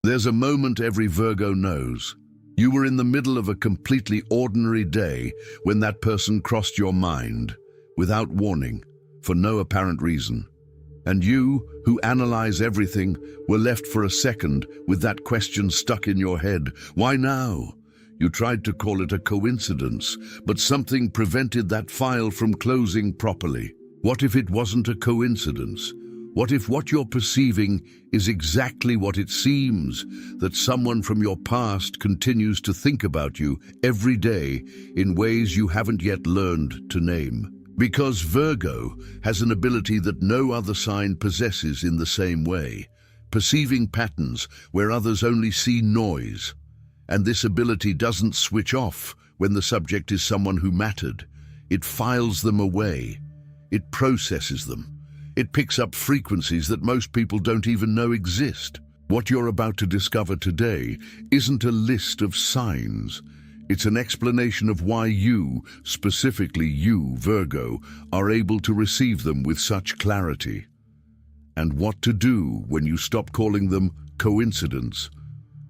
There's a moment every Virgo knows. You were in the middle of a completely ordinary day when that person crossed your mind, without warning, for no apparent reason. And you, who analyze everything, were left for a second with that question stuck in your head. Why now? You tried to call it a coincidence, but something prevented that file from closing properly. What if it wasn't a coincidence? What if what you're perceiving is exactly what it seems, that someone from your past continues to think about you every day in ways you haven't yet learned to name? Because Virgo has an ability that no other sign possesses in the same way, perceiving patterns where others only see noise. And this ability doesn't switch off when the subject is someone who mattered. It files them away. It processes them. It picks up frequencies that most people don't even know exist. What you're about to discover today isn't a list of signs. It's an explanation of why you, specifically you, Virgo, are able to receive them with such clarity. And what to do when you stop calling them coincidence.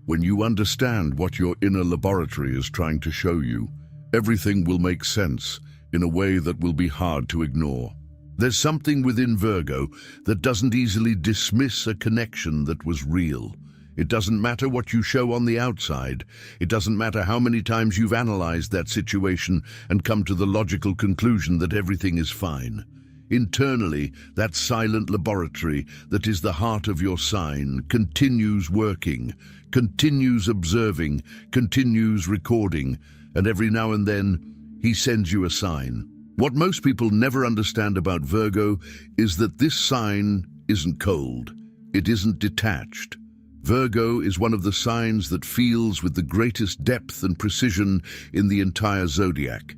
When you understand what your inner laboratory is trying to show you, everything will make sense in a way that will be hard to ignore. There's something within Virgo that doesn't easily dismiss a connection that was real. It doesn't matter what you show on the outside. It doesn't matter how many times you've analyzed that situation and come to the logical conclusion that everything is fine. Internally, that silent laboratory that is the heart of your sign continues working, continues observing, continues recording, and every now and then, he sends you a sign. What most people never understand about Virgo is that this sign isn't cold. It isn't detached. Virgo is one of the signs that feels with the greatest depth and precision in the entire zodiac,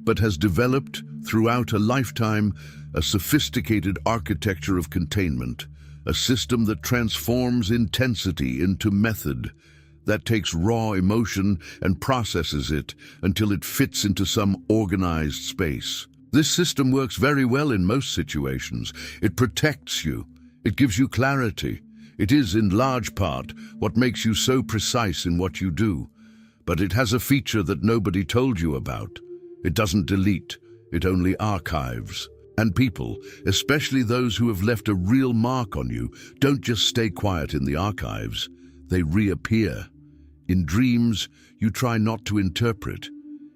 but has developed throughout a lifetime a sophisticated architecture of containment, a system that transforms intensity into method, that takes raw emotion and processes it until it fits into some organized space. This system works very well in most situations. It protects you. It gives you clarity. It is, in large part, what makes you so precise in what you do. But it has a feature that nobody told you about. It doesn't delete. It only archives. And people, especially those who have left a real mark on you, don't just stay quiet in the archives. They reappear. In dreams, you try not to interpret.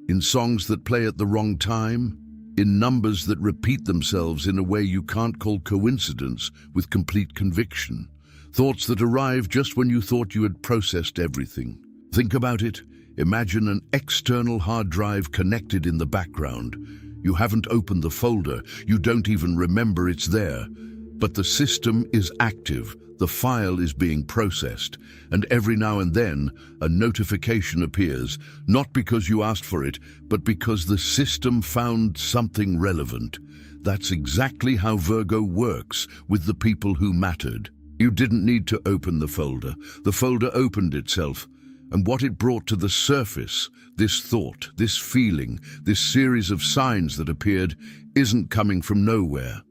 In songs that play at the wrong time. In numbers that repeat themselves in a way you can't call coincidence with complete conviction. Thoughts that arrive just when you thought you had processed everything. Think about it. Imagine an external hard drive connected in the background. You haven't opened the folder. You don't even remember it's there. But the system is active. The file is being processed. And every now and then, a notification appears, not because you asked for it, but because the system found something relevant. That's exactly how Virgo works with the people who mattered. You didn't need to open the folder. The folder opened itself. And what it brought to the surface, this thought, this feeling, this series of signs that appeared, isn't coming from nowhere.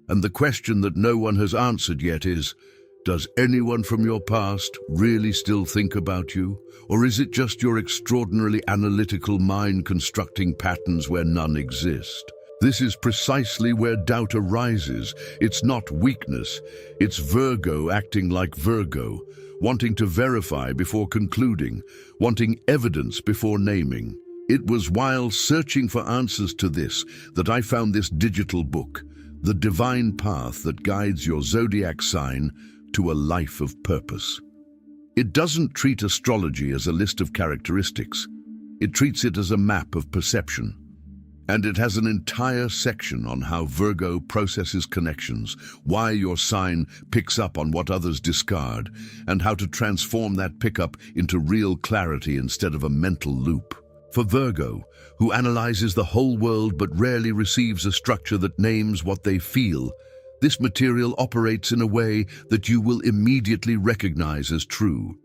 And the question that no one has answered yet is, does anyone from your past really still think about you? Or is it just your extraordinarily analytical mind constructing patterns where none exist? This is precisely where doubt arises. It's not weakness. It's Virgo acting like Virgo, wanting to verify before concluding, wanting evidence before naming. It was while searching for answers to this that I found this digital book, The Divine Path That Guides Your Zodiac Sign to a Life of Purpose. It doesn't treat astrology as a list of characteristics. It treats it as a map of perception. And it has an entire section on how Virgo processes connections, why your sign picks up on what others discard, and how to transform that pickup into real clarity instead of a mental loop. For Virgo, who analyzes the whole world but rarely receives a structure that names what they feel, this material operates in a way that you will immediately recognize as true.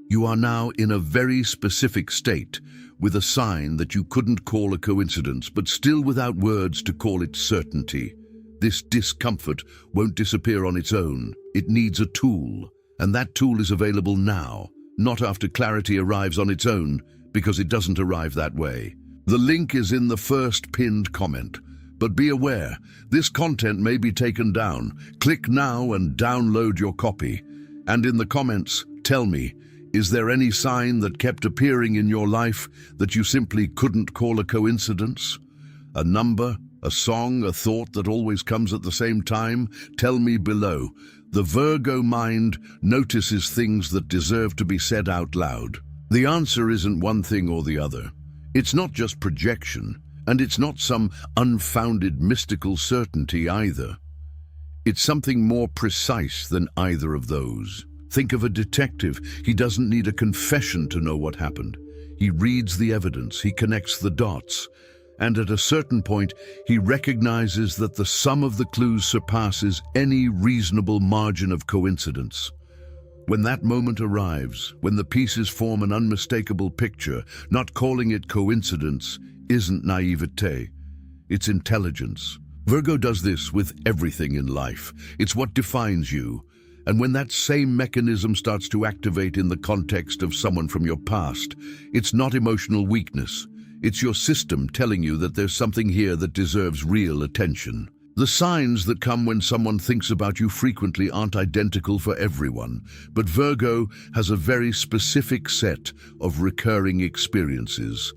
You are now in a very specific state, with a sign that you couldn't call a coincidence, but still without words to call it certainty. This discomfort won't disappear on its own. It needs a tool, And that tool is available now, not after clarity arrives on its own, because it doesn't arrive that way. The link is in the first pinned comment. But be aware, this content may be taken down. Click now and download your copy. And in the comments, tell me, is there any sign that kept appearing in your life that you simply couldn't call a coincidence? A number, a song, a thought that always comes at the same time? Tell me below. The Virgo mind notices things that deserve to be said out loud. The answer isn't one thing or the other. It's not just projection, and it's not some unfounded mystical certainty either. It's something more precise than either of those. Think of a detective. He doesn't need a confession to know what happened. He reads the evidence, he connects the dots, and at a certain point, he recognizes that the sum of the clues surpasses any reasonable margin of coincidence. When that moment arrives, when the pieces form an unmistakable picture, not calling it coincidence isn't naivete, it's intelligence. Virgo does this with everything in life. It's what defines you. And when that same mechanism starts to activate in the context of someone from your past, it's not emotional weakness. It's your system telling you that there's something here that deserves real attention. The signs that come when someone thinks about you frequently aren't identical for everyone, but Virgo has a very specific set of recurring experiences.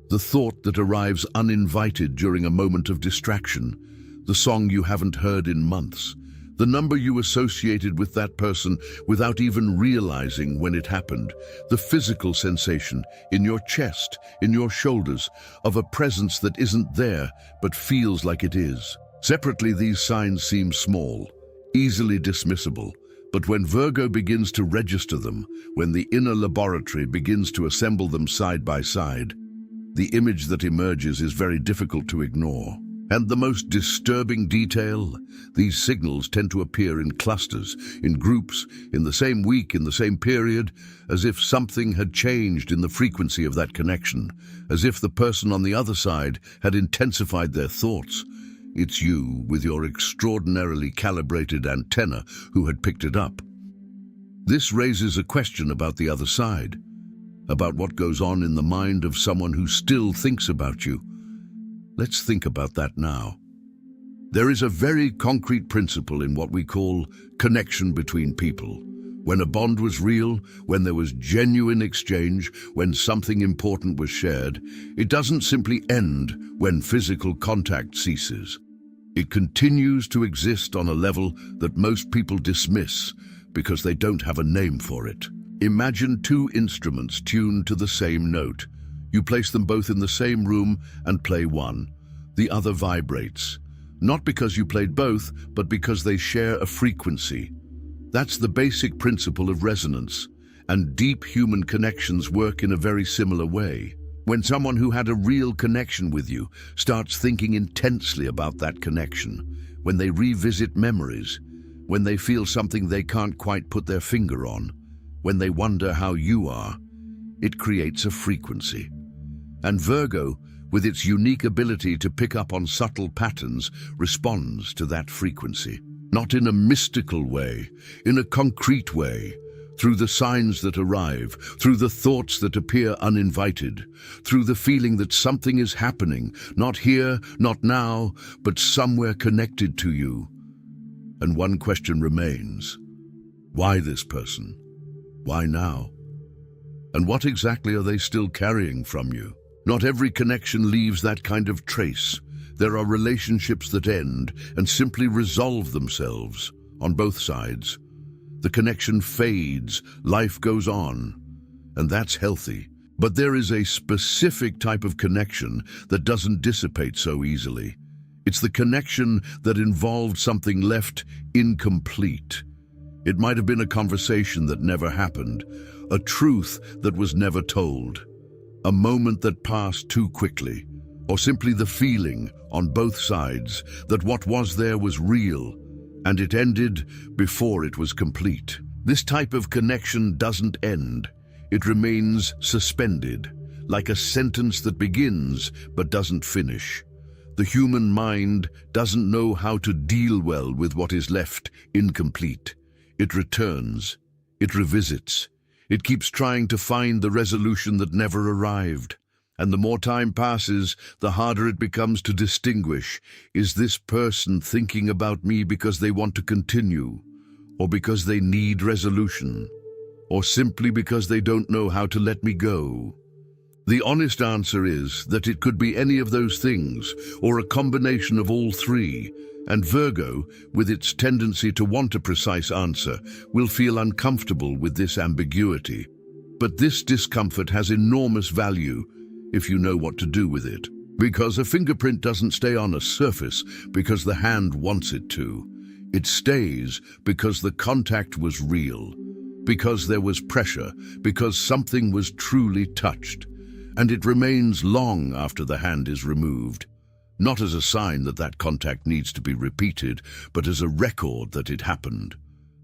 The thought that arrives uninvited during a moment of distraction, the song you haven't heard in months, the number you associated with that person without even realizing when it happened, the physical sensation in your chest, in your shoulders, of a presence that isn't there but feels like it is. Separately, these signs seem small, easily dismissible, but when Virgo begins to register them, when the inner laboratory begins to assemble them side by side, the image that emerges is very difficult to ignore. And the most disturbing detail, these signals tend to appear in clusters, in groups, in the same week, in the same period, as if something had changed in the frequency of that connection, as if the person on the other side had intensified their thoughts. It's you, with your extraordinarily calibrated antenna, who had picked it up. This raises a question about the other side, about what goes on in the mind of someone who still thinks about you. Let's think about that now. There is a very concrete principle in what we call connection between people. When a bond was real, when there was genuine exchange, when something important was shared, it doesn't simply end when physical contact ceases. It continues to exist on a level that most people dismiss because they don't have a name for it. Imagine two instruments tuned to the same note. You place them both in the same room and play one. The other vibrates. Not because you played both, but because they share a frequency. That's the basic principle of resonance, and deep human connections work in a very similar way. When someone who had a real connection with you starts thinking intensely about that connection, when they revisit memories, when they feel something they can't quite put their finger on, when they wonder how you are, it creates a frequency. And Virgo, with its unique ability to pick up on subtle patterns, responds to that frequency. Not in a mystical way, in a concrete way, through the signs that arrive, through the thoughts that appear uninvited, through the feeling that something is happening, not here, not now, but somewhere connected to you. And one question remains. Why this person? Why now? And what exactly are they still carrying from you? Not every connection leaves that kind of trace. There are relationships that end and simply resolve themselves on both sides. The connection fades, life goes on, and that's healthy. But there is a specific type of connection that doesn't dissipate so easily. It's the connection that involved something left incomplete. It might have been a conversation that never happened, a truth that was never told, a moment that passed too quickly, or simply the feeling on both sides that what was there was real, and it ended before it was complete. This type of connection doesn't end. It remains suspended, like a sentence that begins but doesn't finish. The human mind doesn't know how to deal well with what is left incomplete. It returns. It revisits. It keeps trying to find the resolution that never arrived. And the more time passes, the harder it becomes to distinguish. Is this person thinking about me because they want to continue, or because they need resolution, or simply because they don't know how to let me go? The honest answer is that it could be any of those things, or a combination of all three. And Virgo, with its tendency to want a precise answer, will feel uncomfortable with this ambiguity. But this discomfort has enormous value if you know what to do with it. Because a fingerprint doesn't stay on a surface because the hand wants it to. It stays because the contact was real, because there was pressure, because something was truly touched. And it remains long after the hand is removed. Not as a sign that that contact needs to be repeated, but as a record that it happened.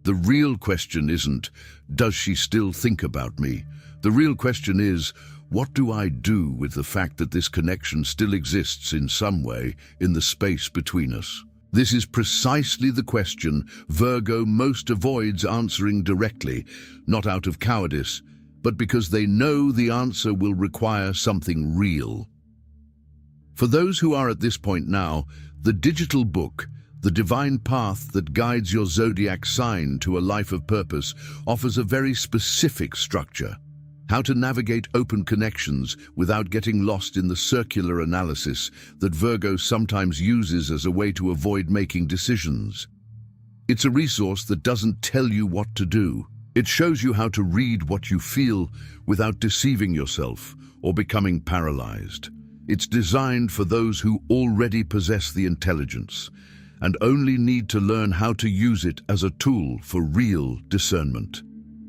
The real question isn't, does she still think about me? The real question is, what do I do with the fact that this connection still exists in some way in the space between us? This is precisely the question Virgo most avoids answering directly, not out of cowardice, but because they know the answer will require something real. For those who are at this point now, the digital book, The Divine Path That Guides Your Zodiac Sign to a Life of Purpose, offers a very specific structure. How to navigate open connections without getting lost in the circular analysis that Virgo sometimes uses as a way to avoid making decisions. It's a resource that doesn't tell you what to do. It shows you how to read what you feel without deceiving yourself or becoming paralyzed. It's designed for those who already possess the intelligence and only need to learn how to use it as a tool for real discernment.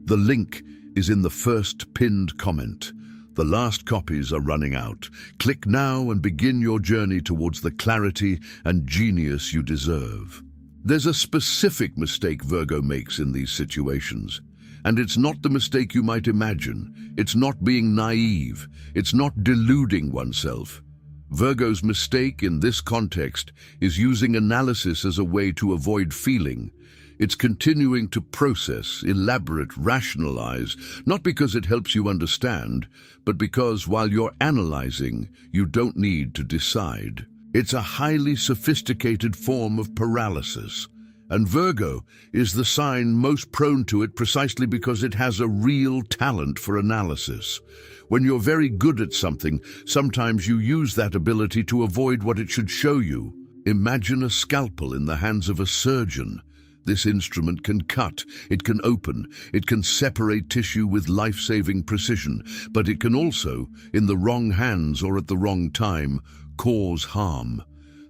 The link is in the first pinned comment. The last copies are running out. Click now and begin your journey towards the clarity and genius you deserve. There's a specific mistake Virgo makes in these situations. And it's not the mistake you might imagine. It's not being naive. It's not deluding oneself. Virgo's mistake in this context is using analysis as a way to avoid feeling. It's continuing to process, elaborate, rationalize, not because it helps you understand, but because while you're analyzing, you don't need to decide. It's a highly sophisticated form of paralysis. And Virgo is the sign most prone to it precisely because it has a real talent for analysis. When you're very good at something, sometimes you use that ability to avoid what it should show you. Imagine a scalpel in the hands of a surgeon. This instrument can cut, it can open, it can separate tissue with life-saving precision, but it can also, in the wrong hands or at the wrong time, cause harm.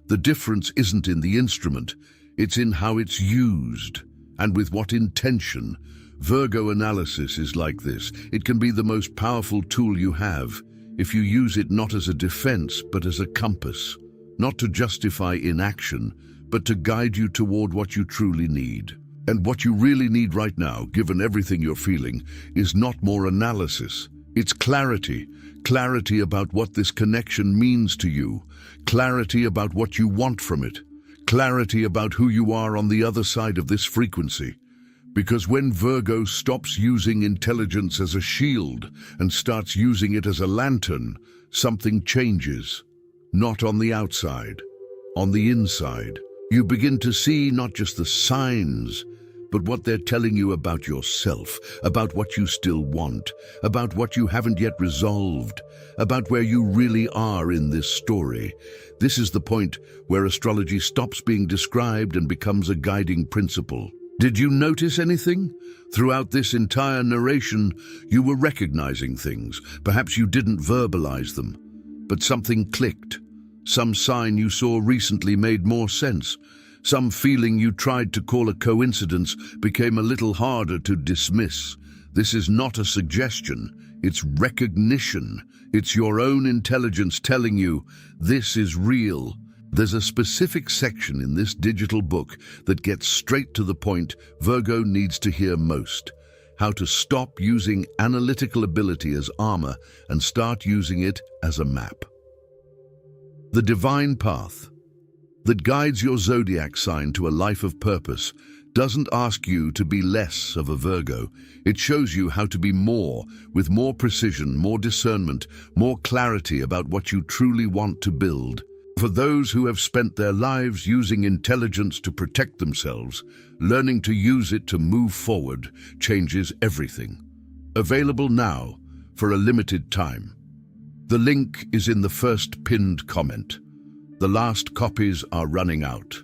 The difference isn't in the instrument, it's in how it's used, and with what intention. Virgo analysis is like this. It can be the most powerful tool you have, if you use it not as a defense, but as a compass, not to justify inaction, but to guide you toward what you truly need. And what you really need right now, given everything you're feeling, is not more analysis. It's clarity. Clarity about what this connection means to you. Clarity about what you want from it. Clarity about who you are on the other side of this frequency. Because when Virgo stops using intelligence as a shield and starts using it as a lantern, something changes. Not on the outside, on the inside. You begin to see not just the signs, but what they're telling you about yourself, about what you still want, about what you haven't yet resolved, about where you really are in this story. This is the point where astrology stops being described and becomes a guiding principle. Did you notice anything? Throughout this entire narration, you were recognizing things. Perhaps you didn't verbalize them, but something clicked. Some sign you saw recently made more sense. Some feeling you tried to call a coincidence became a little harder to dismiss. This is not a suggestion, it's recognition. It's your own intelligence telling you, this is real. There's a specific section in this digital book that gets straight to the point Virgo needs to hear most. How to stop using analytical ability as armor and start using it as a map. The Divine Path That Guides Your Zodiac Sign to a Life of Purpose doesn't ask you to be less of a Virgo. It shows you how to be more, with more precision, more discernment, more clarity about what you truly want to build. For those who have spent their lives using intelligence to protect themselves, learning to use it to move forward changes everything. Available now for a limited time. The link is in the first pinned comment. The last copies are running out.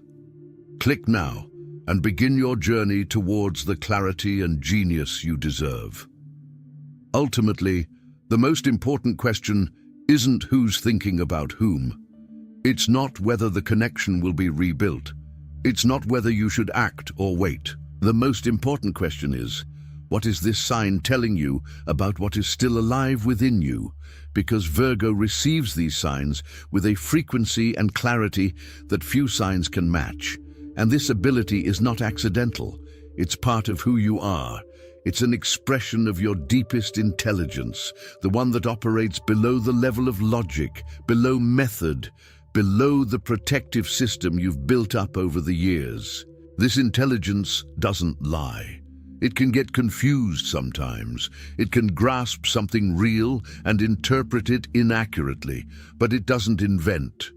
Click now and begin your journey towards the clarity and genius you deserve. Ultimately, the most important question isn't who's thinking about whom. It's not whether the connection will be rebuilt. It's not whether you should act or wait. The most important question is, what is this sign telling you about what is still alive within you? Because Virgo receives these signs with a frequency and clarity that few signs can match. And this ability is not accidental. It's part of who you are. It's an expression of your deepest intelligence, the one that operates below the level of logic, below method, below the protective system you've built up over the years. This intelligence doesn't lie. It can get confused sometimes. It can grasp something real and interpret it inaccurately, but it doesn't invent.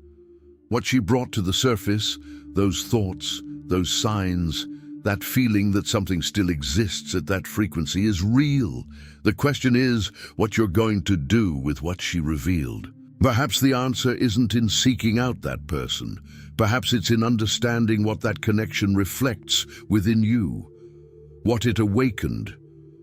What she brought to the surface, those thoughts, those signs, that feeling that something still exists at that frequency is real. The question is what you're going to do with what she revealed. Perhaps the answer isn't in seeking out that person. Perhaps it's in understanding what that connection reflects within you, what it awakened,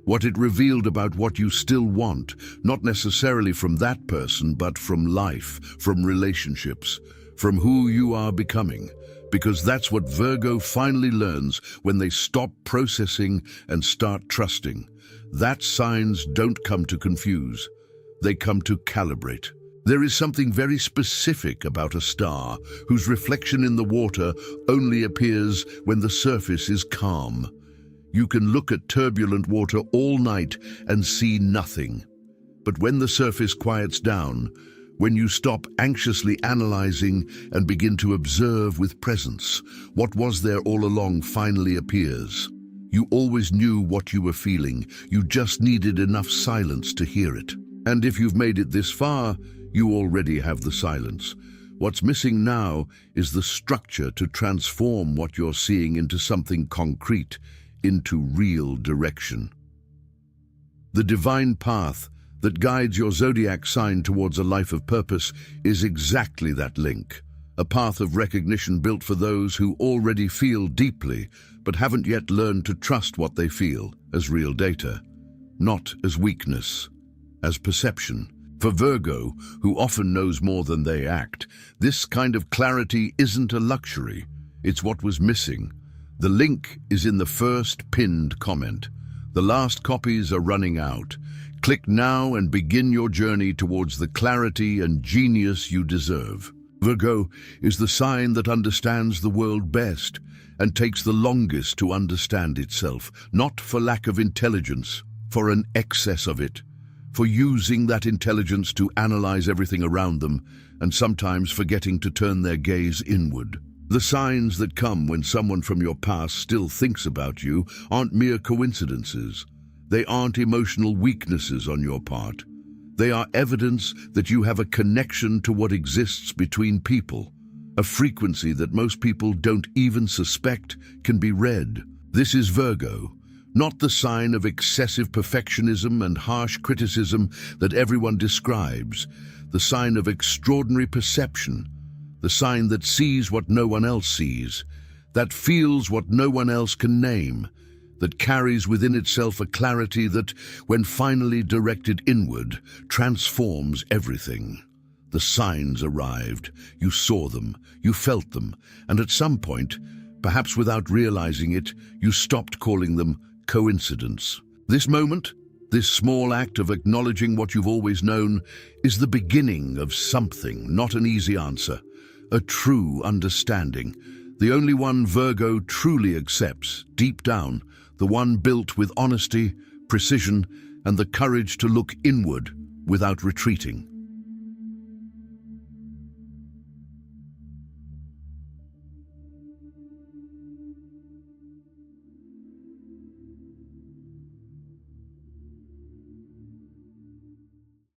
what it revealed about what you still want, not necessarily from that person, but from life, from relationships, from who you are becoming. Because that's what Virgo finally learns when they stop processing and start trusting. That signs don't come to confuse. They come to calibrate. There is something very specific about a star whose reflection in the water only appears when the surface is calm. You can look at turbulent water all night and see nothing. But when the surface quiets down, when you stop anxiously analyzing and begin to observe with presence, what was there all along finally appears. You always knew what you were feeling. You just needed enough silence to hear it. And if you've made it this far, you already have the silence. What's missing now is the structure to transform what you're seeing into something concrete, into real direction. The divine path that guides your zodiac sign towards a life of purpose is exactly that link, a path of recognition built for those who already feel deeply but haven't yet learned to trust what they feel as real data, not as weakness, as perception. For Virgo, who often knows more than they act, this kind of clarity isn't a luxury. It's what was missing. The link is in the first pinned comment. The last copies are running out. Click now and begin your journey towards the clarity and genius you deserve. Virgo is the sign that understands the world best and takes the longest to understand itself, not for lack of intelligence, for an excess of it, for using that intelligence to analyze everything around them and sometimes forgetting to turn their gaze inward. The signs that come when someone from your past still thinks about you aren't mere coincidences. They aren't emotional weaknesses on your part. They are evidence that you have a connection to what exists between people, a frequency that most people don't even suspect can be read. This is Virgo, not the sign of excessive perfectionism and harsh criticism that everyone describes, the sign of extraordinary perception, the sign that sees what no one else sees, that feels what no one else can name, that carries within itself a clarity that, when finally directed inward, transforms everything. The signs arrived, you saw them, you felt them, and at some point, perhaps without realizing it, you stopped calling them coincidence. This moment, this small act of acknowledging what you've always known, is the beginning of something, not an easy answer, a true understanding, the only one Virgo truly accepts, deep down, the one built with honesty, precision, and the courage to look inward without retreating.